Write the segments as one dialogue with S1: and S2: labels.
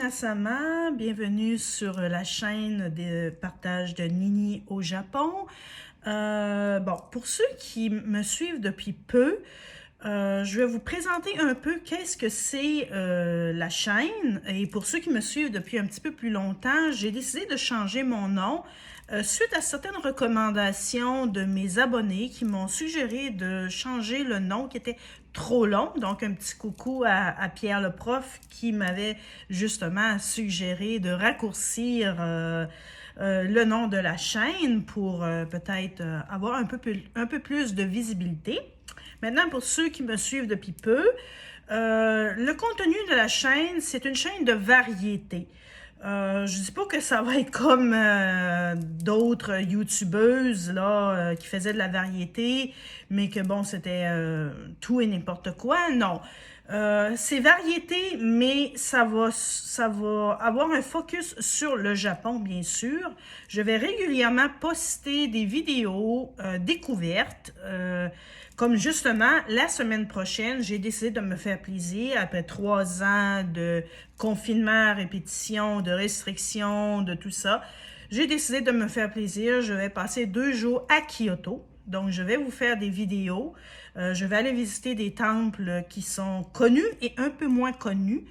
S1: Minasama, bienvenue sur la chaîne de partage de Nini au Japon. Pour ceux qui me suivent depuis peu, je vais vous présenter un peu qu'est-ce que c'est la chaîne. Et pour ceux qui me suivent depuis un petit peu plus longtemps, j'ai décidé de changer mon nom suite à certaines recommandations de mes abonnés qui m'ont suggéré de changer le nom qui était trop long. Donc, un petit coucou à Pierre le prof qui m'avait justement suggéré de raccourcir le nom de la chaîne pour peut-être avoir un peu plus de visibilité. Maintenant, pour ceux qui me suivent depuis peu, le contenu de la chaîne, c'est une chaîne de variété. Je ne dis pas que ça va être comme d'autres youtubeuses là, qui faisaient de la variété, mais que bon, c'était tout et n'importe quoi. Non. C'est variété, mais ça va avoir un focus sur le Japon, bien sûr. Je vais régulièrement poster des vidéos découvertes. Comme justement, la semaine prochaine, j'ai décidé de me faire plaisir après 3 ans de confinement à répétition, de restrictions, de tout ça. J'ai décidé de me faire plaisir. Je vais passer 2 jours à Kyoto. Donc, je vais vous faire des vidéos. Je vais aller visiter des temples qui sont connus et un peu moins connus.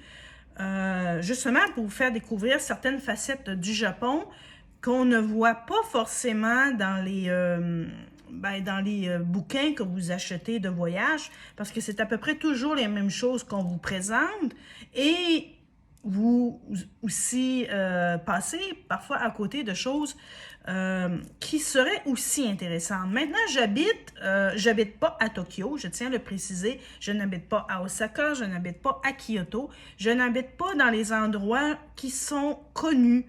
S1: Justement, pour vous faire découvrir certaines facettes du Japon qu'on ne voit pas forcément dans les bouquins que vous achetez de voyage, parce que c'est à peu près toujours les mêmes choses qu'on vous présente, et vous aussi passez parfois à côté de choses qui seraient aussi intéressantes. Maintenant, j'habite pas à Tokyo, je tiens à le préciser, je n'habite pas à Osaka, je n'habite pas à Kyoto, je n'habite pas dans les endroits qui sont connus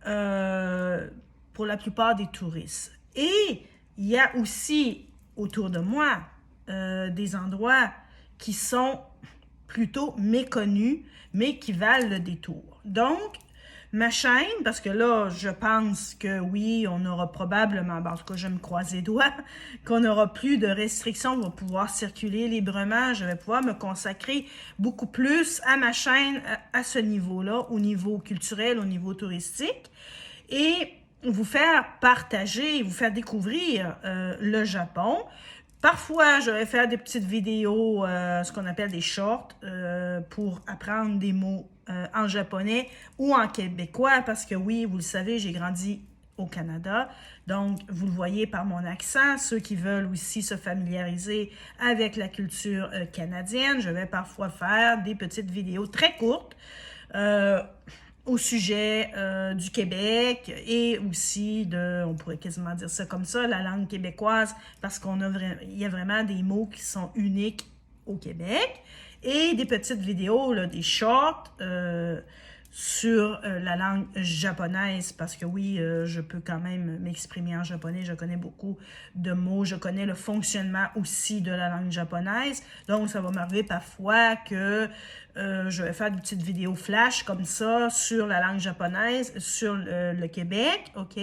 S1: pour la plupart des touristes. Et il y a aussi autour de moi des endroits qui sont plutôt méconnus, mais qui valent le détour. Donc, ma chaîne, parce que là, je pense que oui, on aura probablement, en tout cas, je me croise les doigts, qu'on n'aura plus de restrictions, on va pouvoir circuler librement, je vais pouvoir me consacrer beaucoup plus à ma chaîne à ce niveau-là, au niveau culturel, au niveau touristique, et vous faire partager, vous faire découvrir le Japon. Parfois, je vais faire des petites vidéos, ce qu'on appelle des shorts, pour apprendre des mots en japonais ou en québécois, parce que oui, vous le savez, j'ai grandi au Canada. Donc, vous le voyez par mon accent, ceux qui veulent aussi se familiariser avec la culture canadienne, je vais parfois faire des petites vidéos très courtes au sujet du Québec et aussi de, on pourrait quasiment dire ça comme ça, la langue québécoise, parce il y a vraiment des mots qui sont uniques au Québec, et des petites vidéos, là, des shorts sur la langue japonaise, parce que oui, je peux quand même m'exprimer en japonais, je connais beaucoup de mots, je connais le fonctionnement aussi de la langue japonaise, donc ça va m'arriver parfois que je vais faire des petites vidéos flash comme ça sur la langue japonaise, sur le Québec, ok,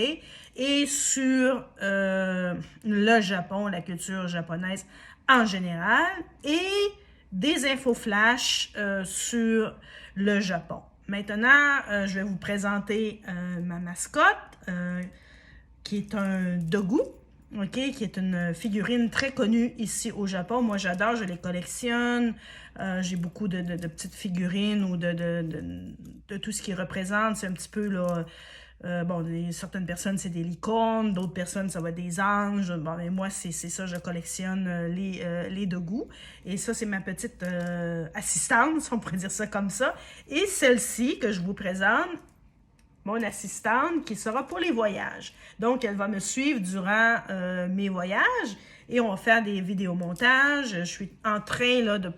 S1: et sur le Japon, la culture japonaise en général, et des infos flash sur le Japon. Maintenant, je vais vous présenter ma mascotte, qui est un dogu, ok, qui est une figurine très connue ici au Japon. Moi, j'adore, je les collectionne. J'ai beaucoup de petites figurines ou de tout ce qui représente. C'est un petit peu, là, certaines personnes, c'est des licornes, d'autres personnes, ça va être des anges. Bon, mais moi, c'est ça, je collectionne les dogus. Et ça, c'est ma petite assistante, si on pourrait dire ça comme ça. Et celle-ci que je vous présente, mon assistante, qui sera pour les voyages. Donc, elle va me suivre durant mes voyages et on va faire des vidéomontages. Je suis en train là, de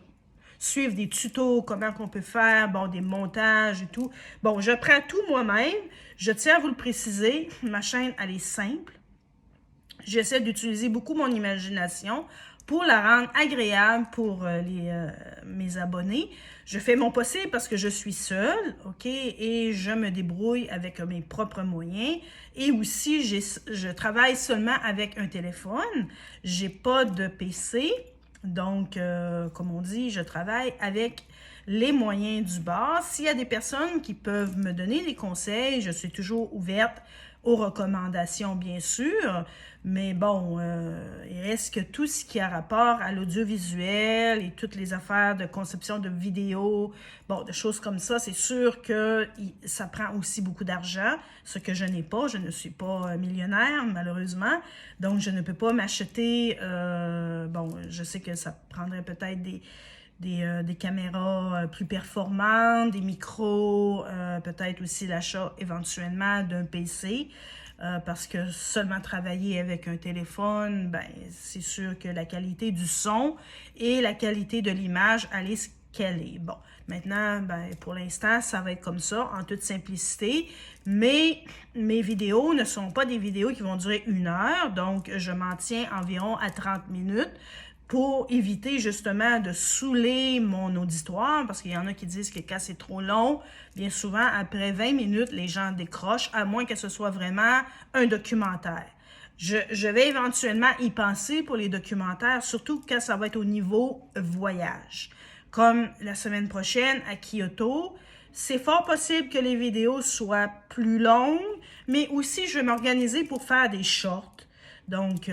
S1: suivre des tutos, comment qu'on peut faire, bon, des montages et tout. Bon, je prends tout moi-même. Je tiens à vous le préciser, ma chaîne, elle est simple. J'essaie d'utiliser beaucoup mon imagination pour la rendre agréable pour mes abonnés. Je fais mon possible parce que je suis seule, ok, et je me débrouille avec mes propres moyens. Et aussi, je travaille seulement avec un téléphone. J'ai pas de PC, donc, comme on dit, je travaille avec les moyens du bord. S'il y a des personnes qui peuvent me donner des conseils, je suis toujours ouverte aux recommandations, bien sûr, mais bon, il reste que tout ce qui a rapport à l'audiovisuel et toutes les affaires de conception de vidéos, bon, de choses comme ça, c'est sûr que ça prend aussi beaucoup d'argent, ce que je n'ai pas. Je ne suis pas millionnaire, malheureusement, donc je ne peux pas m'acheter, bon, je sais que ça prendrait peut-être des caméras plus performantes, des micros, peut-être aussi l'achat éventuellement d'un PC, parce que seulement travailler avec un téléphone, ben, c'est sûr que la qualité du son et la qualité de l'image, elle est ce qu'elle est. Bon, maintenant, ben, pour l'instant, ça va être comme ça, en toute simplicité, mais mes vidéos ne sont pas des vidéos qui vont durer 1 heure, donc je m'en tiens environ à 30 minutes, pour éviter justement de saouler mon auditoire, parce qu'il y en a qui disent que quand c'est trop long, bien souvent, après 20 minutes, les gens décrochent, à moins que ce soit vraiment un documentaire. Je vais éventuellement y penser pour les documentaires, surtout quand ça va être au niveau voyage. Comme la semaine prochaine à Kyoto, c'est fort possible que les vidéos soient plus longues, mais aussi je vais m'organiser pour faire des shorts. Donc,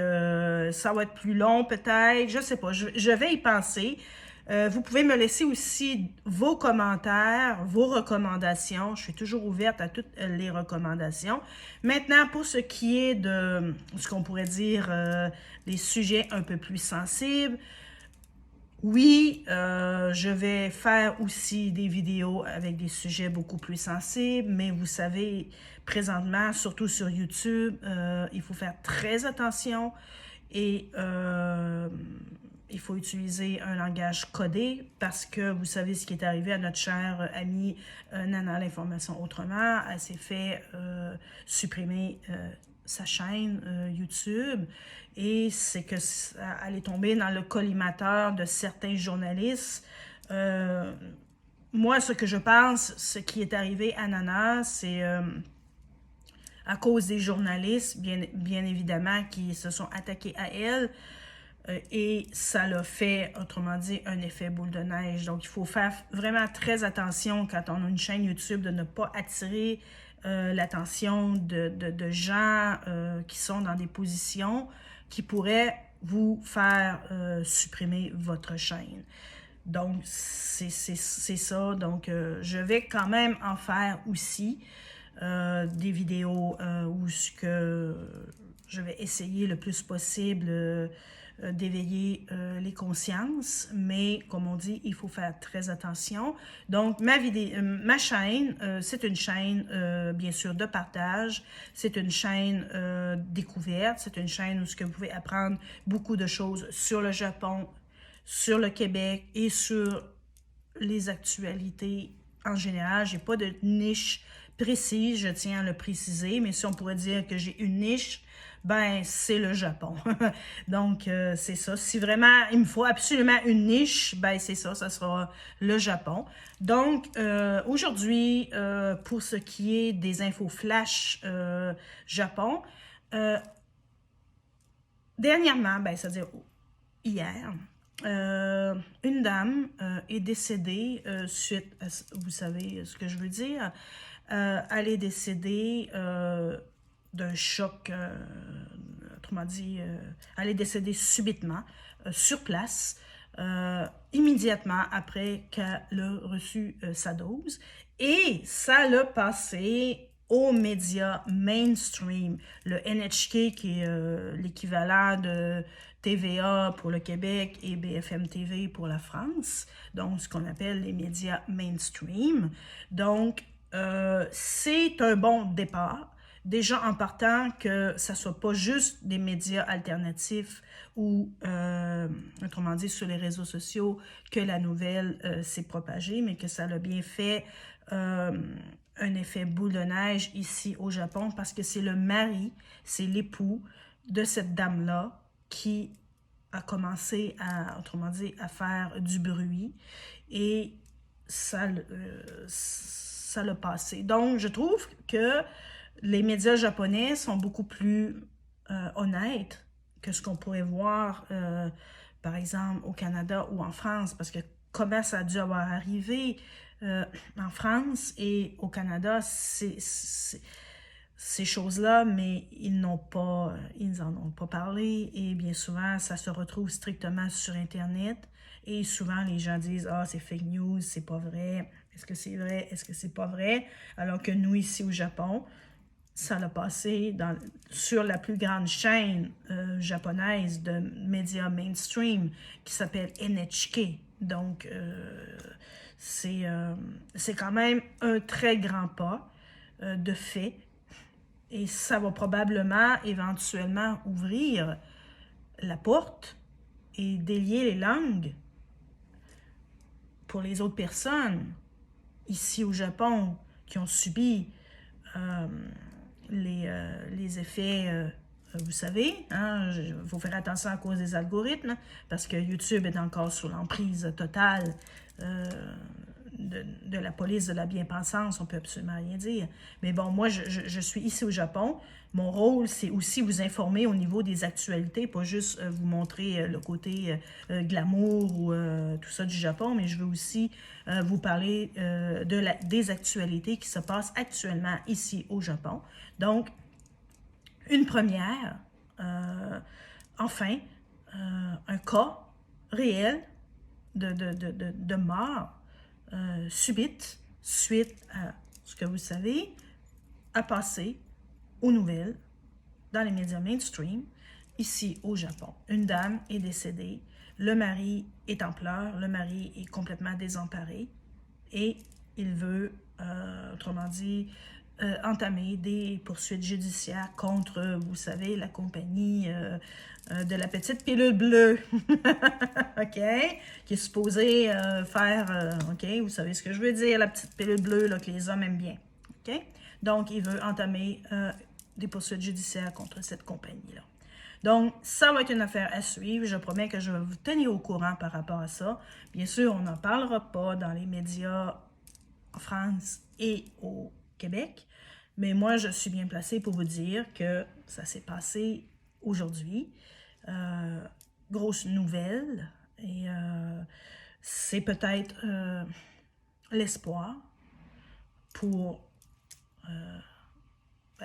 S1: ça va être plus long peut-être, je ne sais pas, je vais y penser. Vous pouvez me laisser aussi vos commentaires, vos recommandations. Je suis toujours ouverte à toutes les recommandations. Maintenant, pour ce qui est de ce qu'on pourrait dire des sujets un peu plus sensibles, oui, je vais faire aussi des vidéos avec des sujets beaucoup plus sensibles, mais vous savez, présentement, surtout sur YouTube, il faut faire très attention et il faut utiliser un langage codé parce que vous savez ce qui est arrivé à notre chère amie Nana l'Information Autrement. Elle s'est fait supprimer sa chaîne YouTube et c'est que elle est tombée dans le collimateur de certains journalistes. Moi, ce que je pense, ce qui est arrivé à Nana, c'est à cause des journalistes, bien évidemment, qui se sont attaqués à elle. Et ça l'a fait, autrement dit, un effet boule de neige. Donc, il faut faire vraiment très attention quand on a une chaîne YouTube de ne pas attirer l'attention de gens qui sont dans des positions qui pourraient vous faire supprimer votre chaîne. Donc, c'est ça. Donc, je vais quand même en faire aussi des vidéos où je vais essayer le plus possible d'éveiller les consciences, mais comme on dit, il faut faire très attention. Donc, ma chaîne, c'est une chaîne, bien sûr, de partage, c'est une chaîne découverte, c'est une chaîne où vous pouvez apprendre beaucoup de choses sur le Japon, sur le Québec et sur les actualités en général. Je n'ai pas de niche précise, je tiens à le préciser, mais si on pourrait dire que j'ai une niche, ben c'est le Japon. Donc, c'est ça. Si vraiment il me faut absolument une niche, ben c'est ça, ça sera le Japon. Donc, aujourd'hui, pour ce qui est des infos flash Japon, dernièrement, ben c'est-à-dire hier, une dame est décédée suite à, vous savez ce que je veux dire, elle est décédée d'un choc, autrement dit, elle est décédée subitement, sur place, immédiatement après qu'elle a reçu sa dose. Et ça l'a passé aux médias mainstream, le NHK qui est l'équivalent de TVA pour le Québec et BFM TV pour la France, donc ce qu'on appelle les médias mainstream. Donc, c'est un bon départ. Déjà en partant que ça ne soit pas juste des médias alternatifs ou, autrement dit, sur les réseaux sociaux que la nouvelle s'est propagée, mais que ça l'a bien fait un effet boule de neige ici au Japon parce que c'est le mari, c'est l'époux de cette dame-là qui a commencé à, autrement dit, à faire du bruit et ça l'a passé. Donc, je trouve que les médias japonais sont beaucoup plus honnêtes que ce qu'on pourrait voir, par exemple, au Canada ou en France, parce que comment ça a dû avoir arrivé en France et au Canada, ces choses-là, mais ils n'en ont pas parlé et bien souvent, ça se retrouve strictement sur Internet et souvent les gens disent « Ah, c'est fake news, c'est pas vrai, est-ce que c'est vrai, est-ce que c'est pas vrai? » Alors que nous, ici au Japon, ça l'a passé sur la plus grande chaîne japonaise de médias mainstream qui s'appelle NHK. Donc, c'est quand même un très grand pas de fait. Et ça va probablement, éventuellement, ouvrir la porte et délier les langues pour les autres personnes ici au Japon qui ont subi les effets, vous savez, hein, faut faire attention à cause des algorithmes, parce que YouTube est encore sous l'emprise totale de la police de la bien-pensance, on peut absolument rien dire. Mais bon, moi, je suis ici au Japon. Mon rôle, c'est aussi vous informer au niveau des actualités, pas juste vous montrer le côté glamour ou tout ça du Japon, mais je veux aussi vous parler des actualités qui se passent actuellement ici au Japon. Donc, une première, enfin, un cas réel de mort subite, suite à ce que vous savez, a passé aux nouvelles, dans les médias mainstream, ici au Japon. Une dame est décédée, le mari est en pleurs, le mari est complètement désemparé et il veut, autrement dit, entamer des poursuites judiciaires contre, vous savez, la compagnie de la petite pilule bleue, OK, qui est supposée faire, OK, vous savez ce que je veux dire, la petite pilule bleue là, que les hommes aiment bien, OK? Donc, il veut entamer des poursuites judiciaires contre cette compagnie-là. Donc, ça va être une affaire à suivre. Je promets que je vais vous tenir au courant par rapport à ça. Bien sûr, on n'en parlera pas dans les médias en France et au Québec, mais moi, je suis bien placée pour vous dire que ça s'est passé aujourd'hui. Grosse nouvelle, et c'est peut-être l'espoir pour...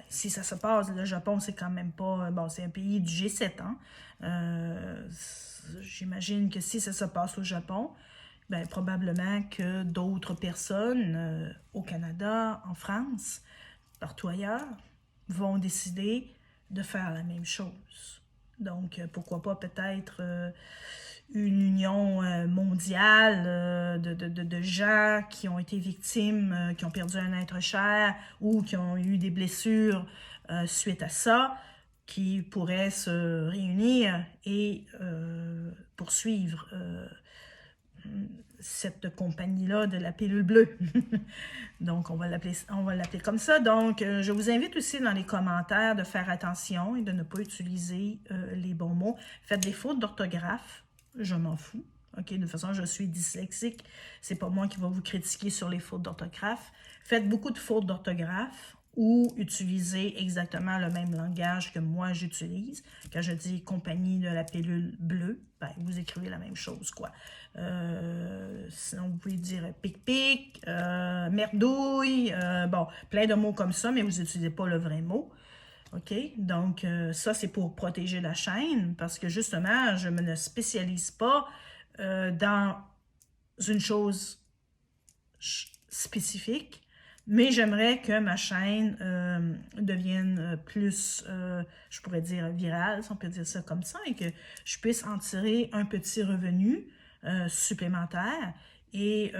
S1: si ça se passe, le Japon, c'est quand même pas... Bon, c'est un pays du G7, hein? J'imagine que si ça se passe au Japon, ben, probablement que d'autres personnes au Canada, en France, partout ailleurs, vont décider de faire la même chose. Donc, pourquoi pas peut-être une union mondiale de gens qui ont été victimes, qui ont perdu un être cher ou qui ont eu des blessures suite à ça, qui pourraient se réunir et poursuivre cette compagnie-là de la pilule bleue. Donc, on va l'appeler comme ça. Donc, je vous invite aussi dans les commentaires de faire attention et de ne pas utiliser les bons mots. Faites des fautes d'orthographe, je m'en fous. OK, de toute façon, je suis dyslexique. C'est pas moi qui va vous critiquer sur les fautes d'orthographe. Faites beaucoup de fautes d'orthographe ou utilisez exactement le même langage que moi j'utilise. Quand je dis compagnie de la pilule bleue, ben, vous écrivez la même chose, quoi. Sinon, vous pouvez dire pic-pic, merdouille, bon, plein de mots comme ça, mais vous n'utilisez pas le vrai mot. OK? Donc, ça, c'est pour protéger la chaîne, parce que justement, je ne me spécialise pas dans une chose spécifique, mais j'aimerais que ma chaîne devienne plus, je pourrais dire, virale, si on peut dire ça comme ça, et que je puisse en tirer un petit revenu supplémentaire et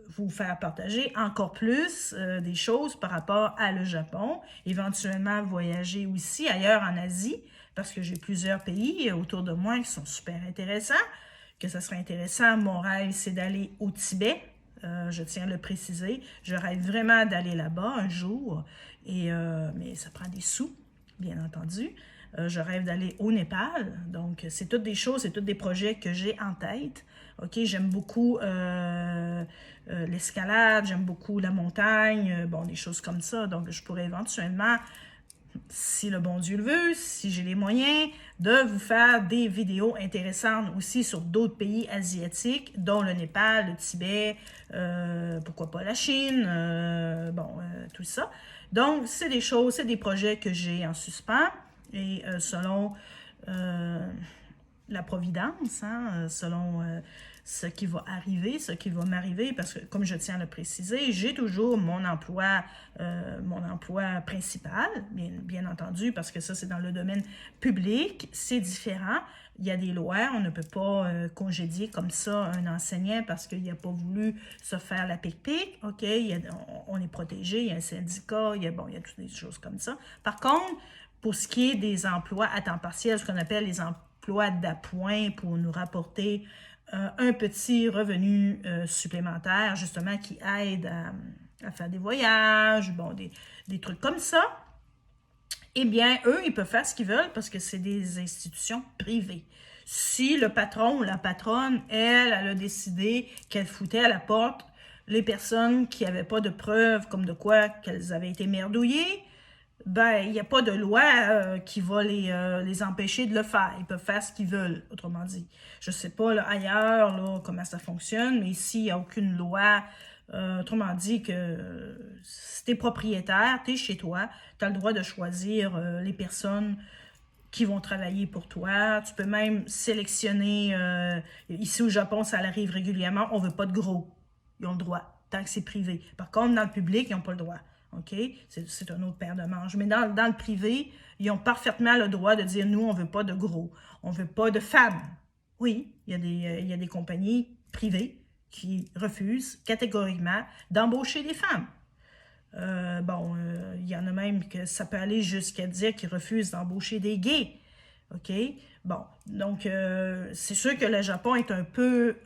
S1: vous faire partager encore plus des choses par rapport à le Japon, éventuellement voyager aussi ailleurs en Asie, parce que j'ai plusieurs pays autour de moi qui sont super intéressants, que ça serait intéressant. Mon rêve, c'est d'aller au Tibet. Je tiens à le préciser. Je rêve vraiment d'aller là-bas un jour, mais ça prend des sous, bien entendu. Je rêve d'aller au Népal. Donc, c'est toutes des choses, c'est tous des projets que j'ai en tête. OK, j'aime beaucoup l'escalade, j'aime beaucoup la montagne, bon, des choses comme ça. Donc, je pourrais éventuellement si le bon Dieu le veut, si j'ai les moyens, de vous faire des vidéos intéressantes aussi sur d'autres pays asiatiques, dont le Népal, le Tibet, pourquoi pas la Chine, tout ça. Donc, c'est des choses, c'est des projets que j'ai en suspens, et selon la providence, hein, selon ce qui va arriver, ce qui va m'arriver, parce que, comme je tiens à le préciser, j'ai toujours mon emploi principal, bien entendu, parce que ça, c'est dans le domaine public, c'est différent. Il y a des lois, on ne peut pas congédier comme ça un enseignant parce qu'il n'a pas voulu se faire la pic-pic, OK? On est protégé, il y a un syndicat, il y a toutes des choses comme ça. Par contre, pour ce qui est des emplois à temps partiel, ce qu'on appelle les emplois d'appoint pour nous rapporter un petit revenu supplémentaire, justement, qui aide à faire des voyages, des trucs comme ça, eh bien, eux, ils peuvent faire ce qu'ils veulent parce que c'est des institutions privées. Si le patron ou la patronne, elle a décidé qu'elle foutait à la porte les personnes qui n'avaient pas de preuves comme de quoi qu'elles avaient été merdouillées, ben, il n'y a pas de loi qui va les empêcher de le faire. Ils peuvent faire ce qu'ils veulent, autrement dit. Je ne sais pas là, ailleurs là, comment ça fonctionne, mais ici, il n'y a aucune loi. Autrement dit que si tu es propriétaire, tu es chez toi, tu as le droit de choisir les personnes qui vont travailler pour toi. Tu peux même sélectionner, ici au Japon, ça arrive régulièrement, on ne veut pas de gros. Ils ont le droit, tant que c'est privé. Par contre, dans le public, ils n'ont pas le droit. OK? C'est un autre paire de manches. Mais dans le privé, ils ont parfaitement le droit de dire, nous, on ne veut pas de gros. On ne veut pas de femmes. Oui, il y a des compagnies privées qui refusent catégoriquement d'embaucher des femmes. Il y en a même que ça peut aller jusqu'à dire qu'ils refusent d'embaucher des gays. OK? Bon, donc, c'est sûr que le Japon est un peu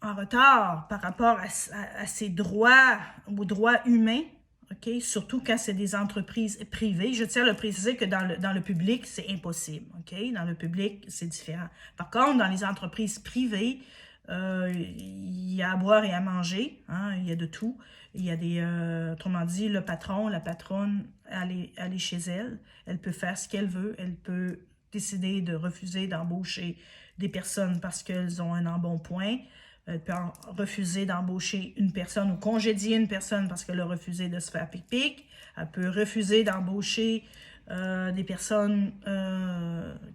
S1: en retard par rapport à ses droits, aux droits humains, OK? Surtout quand c'est des entreprises privées. Je tiens à le préciser que dans le public, c'est impossible, OK? Dans le public, c'est différent. Par contre, dans les entreprises privées, il y a à boire et à manger, hein? Il y a de tout. Il y a autrement dit, le patron, la patronne, elle est chez elle. Elle peut faire ce qu'elle veut. Elle peut décider de refuser d'embaucher des personnes parce qu'elles ont un embonpoint. Elle peut refuser d'embaucher une personne ou congédier une personne parce qu'elle a refusé de se faire pic-pic. Elle peut refuser d'embaucher des personnes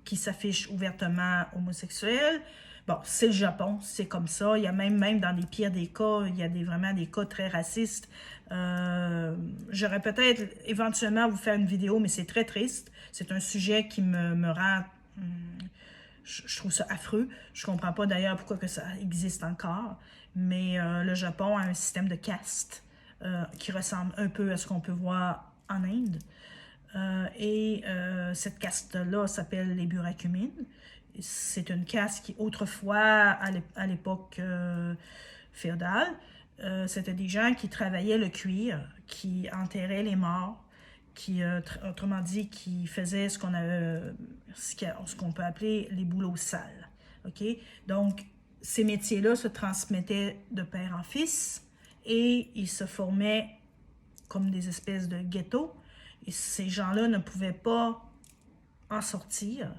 S1: qui s'affichent ouvertement homosexuelles. Bon, c'est le Japon, c'est comme ça. Il y a même dans les pires des cas, il y a vraiment des cas très racistes. J'aurais peut-être éventuellement vous faire une vidéo, mais c'est très triste. C'est un sujet qui me rend... Je trouve ça affreux. Je comprends pas d'ailleurs pourquoi que ça existe encore. Mais le Japon a un système de caste qui ressemble un peu à ce qu'on peut voir en Inde. Cette caste-là s'appelle les Burakumin. C'est une caste qui, autrefois, à l'époque féodale, c'était des gens qui travaillaient le cuir, qui enterraient les morts, qui, autrement dit, qui faisaient ce qu'on peut appeler les boulots sales. OK? Donc, ces métiers-là se transmettaient de père en fils et ils se formaient comme des espèces de ghettos. Et ces gens-là ne pouvaient pas en sortir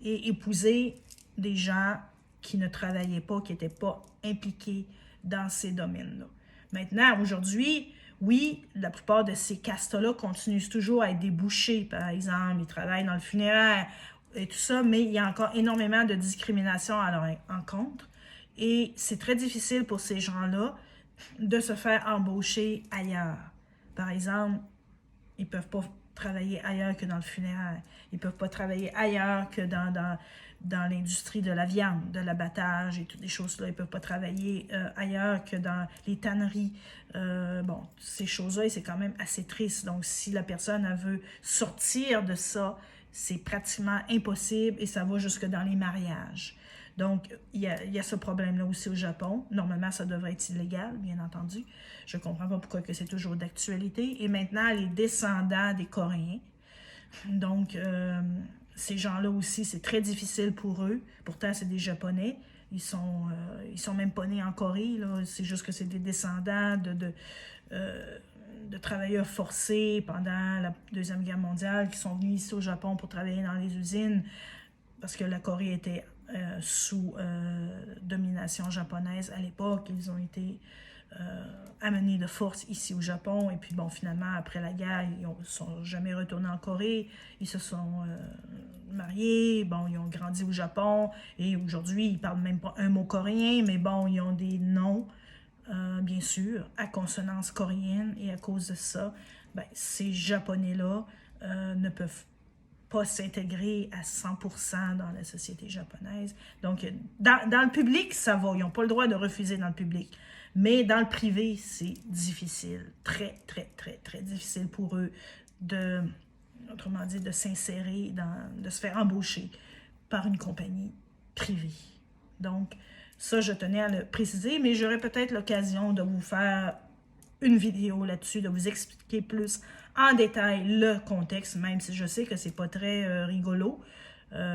S1: et épouser des gens qui ne travaillaient pas, qui n'étaient pas impliqués dans ces domaines-là. Maintenant, aujourd'hui, oui, la plupart de ces castes-là continuent toujours à être des bouchers, par exemple. Ils travaillent dans le funéraire et tout ça, mais il y a encore énormément de discrimination à leur encontre. Et c'est très difficile pour ces gens-là de se faire embaucher ailleurs. Par exemple, ils ne peuvent pas travailler ailleurs que dans le funéraire. Ils ne peuvent pas travailler ailleurs que dans l'industrie de la viande, de l'abattage et toutes les choses-là. Ils ne peuvent pas travailler ailleurs que dans les tanneries. Ces choses-là, c'est quand même assez triste. Donc, si la personne elle veut sortir de ça, c'est pratiquement impossible et ça va jusque dans les mariages. Donc, il y a ce problème-là aussi au Japon. Normalement, ça devrait être illégal, bien entendu. Je ne comprends pas pourquoi que c'est toujours d'actualité. Et maintenant, les descendants des Coréens. Donc, ces gens-là aussi, c'est très difficile pour eux. Pourtant, c'est des Japonais. ils sont même pas nés en Corée, c'est juste que c'est des descendants de travailleurs forcés pendant la Deuxième Guerre mondiale qui sont venus ici au Japon pour travailler dans les usines parce que la Corée était sous domination japonaise à l'époque. Ils ont été amenés de force ici au Japon et puis bon, finalement, après la guerre, ils ne sont jamais retournés en Corée. Ils se sont mariés, bon, ils ont grandi au Japon et aujourd'hui, ils ne parlent même pas un mot coréen, mais bon, ils ont des noms bien sûr, à consonance coréenne, et à cause de ça, ben, ces Japonais-là ne peuvent pas s'intégrer à 100% dans la société japonaise. Donc, dans le public, ça va. Ils n'ont pas le droit de refuser dans le public. Mais dans le privé, c'est difficile. Très, très, très, très difficile pour eux autrement dit, de s'insérer, de se faire embaucher par une compagnie privée. Donc, ça, je tenais à le préciser, mais j'aurai peut-être l'occasion de vous faire une vidéo là-dessus, de vous expliquer plus en détail le contexte, même si je sais que c'est pas très rigolo.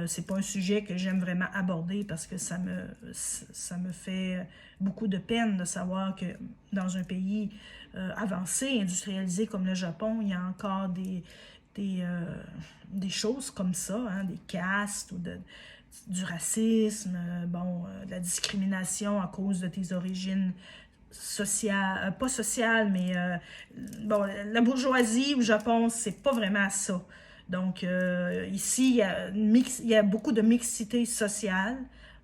S1: C'est pas un sujet que j'aime vraiment aborder parce que ça me fait beaucoup de peine de savoir que dans un pays avancé, industrialisé comme le Japon, il y a encore des choses comme ça, hein, des castes ou du racisme, de la discrimination à cause de tes origines sociales, pas sociales, mais la bourgeoisie au Japon, c'est pas vraiment ça. Donc, ici, il y a beaucoup de mixité sociale.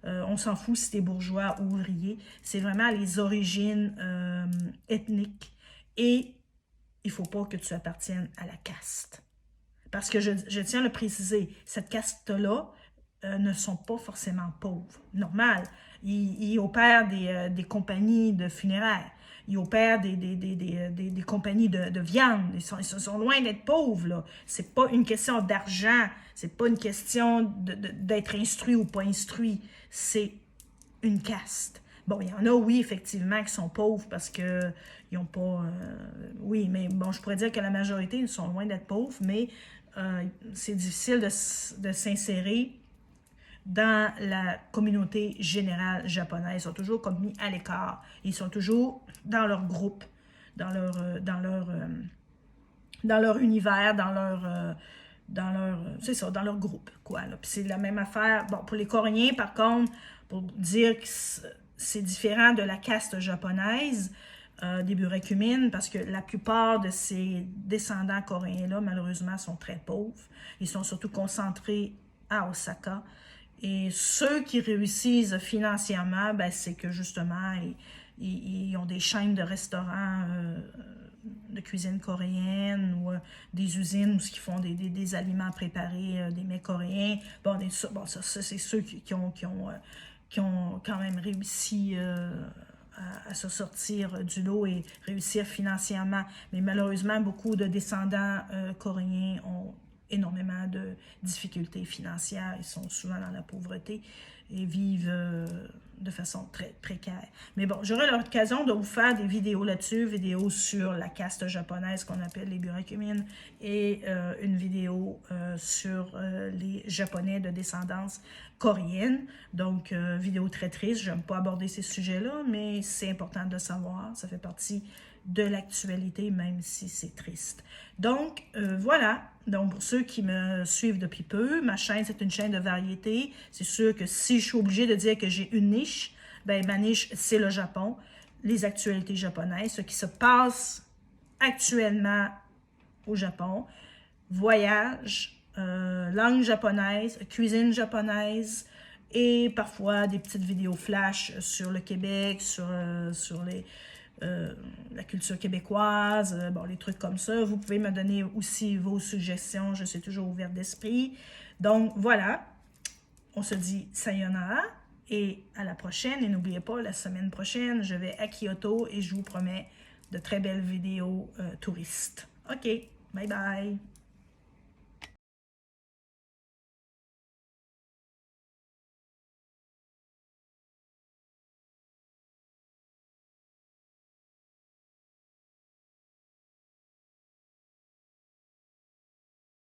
S1: On s'en fout si t'es bourgeois ou ouvrier. C'est vraiment les origines ethniques. Et il ne faut pas que tu appartiennes à la caste. Parce que je tiens à le préciser, cette caste-là ne sont pas forcément pauvres. Normal, ils opèrent des compagnies de funéraires, ils opèrent des compagnies de viande, ils sont loin d'être pauvres. Ce n'est pas une question d'argent, c'est pas une question d'être instruit ou pas instruit, c'est une caste. Bon, il y en a, oui, effectivement, qui sont pauvres parce qu'ils n'ont pas... oui, mais bon, je pourrais dire que la majorité, ils sont loin d'être pauvres, mais c'est difficile de s'insérer dans la communauté générale japonaise. Ils sont toujours comme mis à l'écart. Ils sont toujours dans leur groupe, dans leur univers, c'est ça, dans leur groupe, quoi. Puis c'est la même affaire. Bon, pour les Coréens, par contre, pour dire que c'est différent de la caste japonaise, des Burakumines, parce que la plupart de ces descendants coréens-là, malheureusement, sont très pauvres. Ils sont surtout concentrés à Osaka. Et ceux qui réussissent financièrement, ben, c'est que justement, ils ont des chaînes de restaurants de cuisine coréenne ou des usines où ils font des aliments préparés, des mets coréens. Bon, ça c'est ceux qui ont quand même réussi à se sortir du lot et réussir financièrement. Mais malheureusement, beaucoup de descendants coréens ont énormément de difficultés financières. Ils sont souvent dans la pauvreté et vivent de façon très précaire. Mais bon, j'aurai l'occasion de vous faire des vidéos là-dessus, vidéos sur la caste japonaise qu'on appelle les Burakumines et une vidéo sur les Japonais de descendance coréenne. Donc, vidéo très triste. Je n'aime pas aborder ces sujets-là, mais c'est important de le savoir. Ça fait partie de l'actualité, même si c'est triste. Donc, voilà. Donc, pour ceux qui me suivent depuis peu, ma chaîne, c'est une chaîne de variété. C'est sûr que si je suis obligée de dire que j'ai une niche, ben ma niche, c'est le Japon, les actualités japonaises, ce qui se passe actuellement au Japon, voyage, langue japonaise, cuisine japonaise, et parfois des petites vidéos flash sur le Québec, sur la culture québécoise, bon, les trucs comme ça. Vous pouvez me donner aussi vos suggestions, je suis toujours ouverte d'esprit. Donc, voilà, on se dit sayonara et à la prochaine. Et n'oubliez pas, la semaine prochaine, je vais à Kyoto et je vous promets de très belles vidéos touristes. OK, bye bye!